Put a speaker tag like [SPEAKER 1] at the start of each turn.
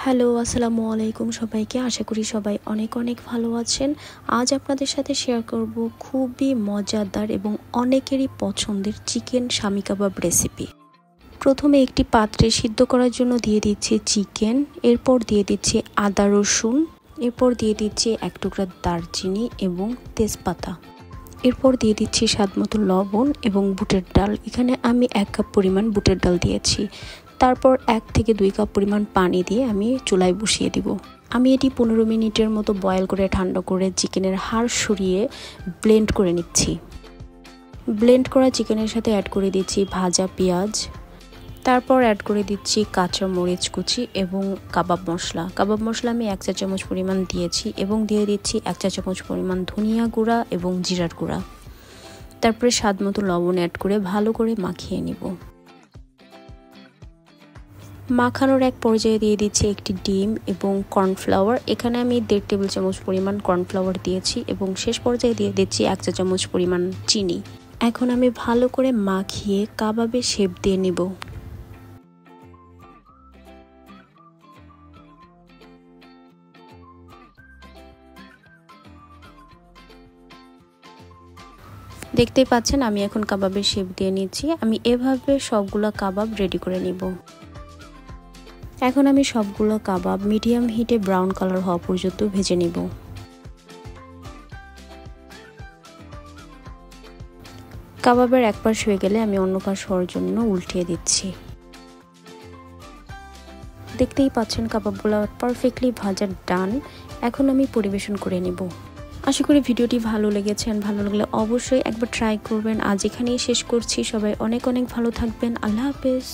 [SPEAKER 1] Hello, আসসালামু আলাইকুম সবাইকে। আশা করি সবাই অনেক অনেক ভালো আছেন। আজ আপনাদের সাথে শেয়ার করব খুবই মজাদার এবং অনেকেরই পছন্দের চিকেন শামি কাবাব রেসিপি। প্রথমে একটি পাত্রে সিদ্ধ করার জন্য দিয়ে দিচ্ছি চিকেন, এরপর দিয়ে দিচ্ছি আদা রসুন, এরপর দিয়ে দিচ্ছি এক টুকরা দারচিনি এবং তেজপাতা, এরপর দিয়ে দিচ্ছি স্বাদমতো লবণ এবং বুটের ডাল। এখানে আমি 1 কাপ পরিমাণ বুটের ডাল দিয়েছি। তারপর 1 থেকে 2 কাপ পরিমাণ পানি দিয়ে আমি চুলায় বসিয়ে দিব। আমি এটি 15 মিনিটের মতো বয়েল করে ঠান্ডা করে চিকেনের হাড় সরিয়ে ব্লেন্ড করে নিচ্ছি। ব্লেন্ড করা চিকেনের সাথে অ্যাড করে দিচ্ছি ভাজা পেঁয়াজ, তারপর অ্যাড করে দিচ্ছি কাঁচা মরিচ কুচি এবং কাবাব মশলা। কাবাব মশলা আমি 1 চা চামচ পরিমাণ দিয়েছি এবং দিয়ে দিচ্ছি 1 চা চামচ পরিমাণ ধনিয়া গুঁড়া এবং জিরার গুঁড়া। তারপরে স্বাদমতো লবণ অ্যাড করে ভালো করে মাখিয়ে নিব। মাখানোর এক পর্যায়ে দিয়ে দিচ্ছি একটি ডিম এবং কর্নফ্লাওয়ার। এখানে আমি 1.5 টেবিল চামচ পরিমাণ কর্নফ্লাওয়ার দিয়েছি এবং শেষ পর্যায়ে দিয়ে দিচ্ছি 1 চা চামচ পরিমাণ চিনি। এখন আমি ভালো করে মাখিয়ে কাবাবের শেপ দিয়ে নিব। দেখতেই পাচ্ছেন আমি এখন কাবাবের শেপ দিয়ে নিচ্ছি। আমি এভাবে সবগুলো কাবাব রেডি করে নিব। এখন আমি সবগুলো কাবাব মিডিয়াম হিটে ব্রাউন কালার হওয়া পর্যন্ত ভেজে নিব। কাবাবের এক পাশ হয়ে গেলে আমি অন্য পাশ হওয়ার জন্য উল্টিয়ে দিচ্ছি। দেখতেই পাচ্ছেন কাবাবগুলো পারফেক্টলি ভাজা ডান। এখন আমি পরিবেশন করে নেব। আশা করি ভিডিওটি ভালো লেগেছে। ভালো লাগলে অবশ্যই একবার ট্রাই করবেন। আজ এখানেই শেষ করছি। সবাই অনেক অনেক ভালো থাকবেন। আল্লাহ হাফেজ।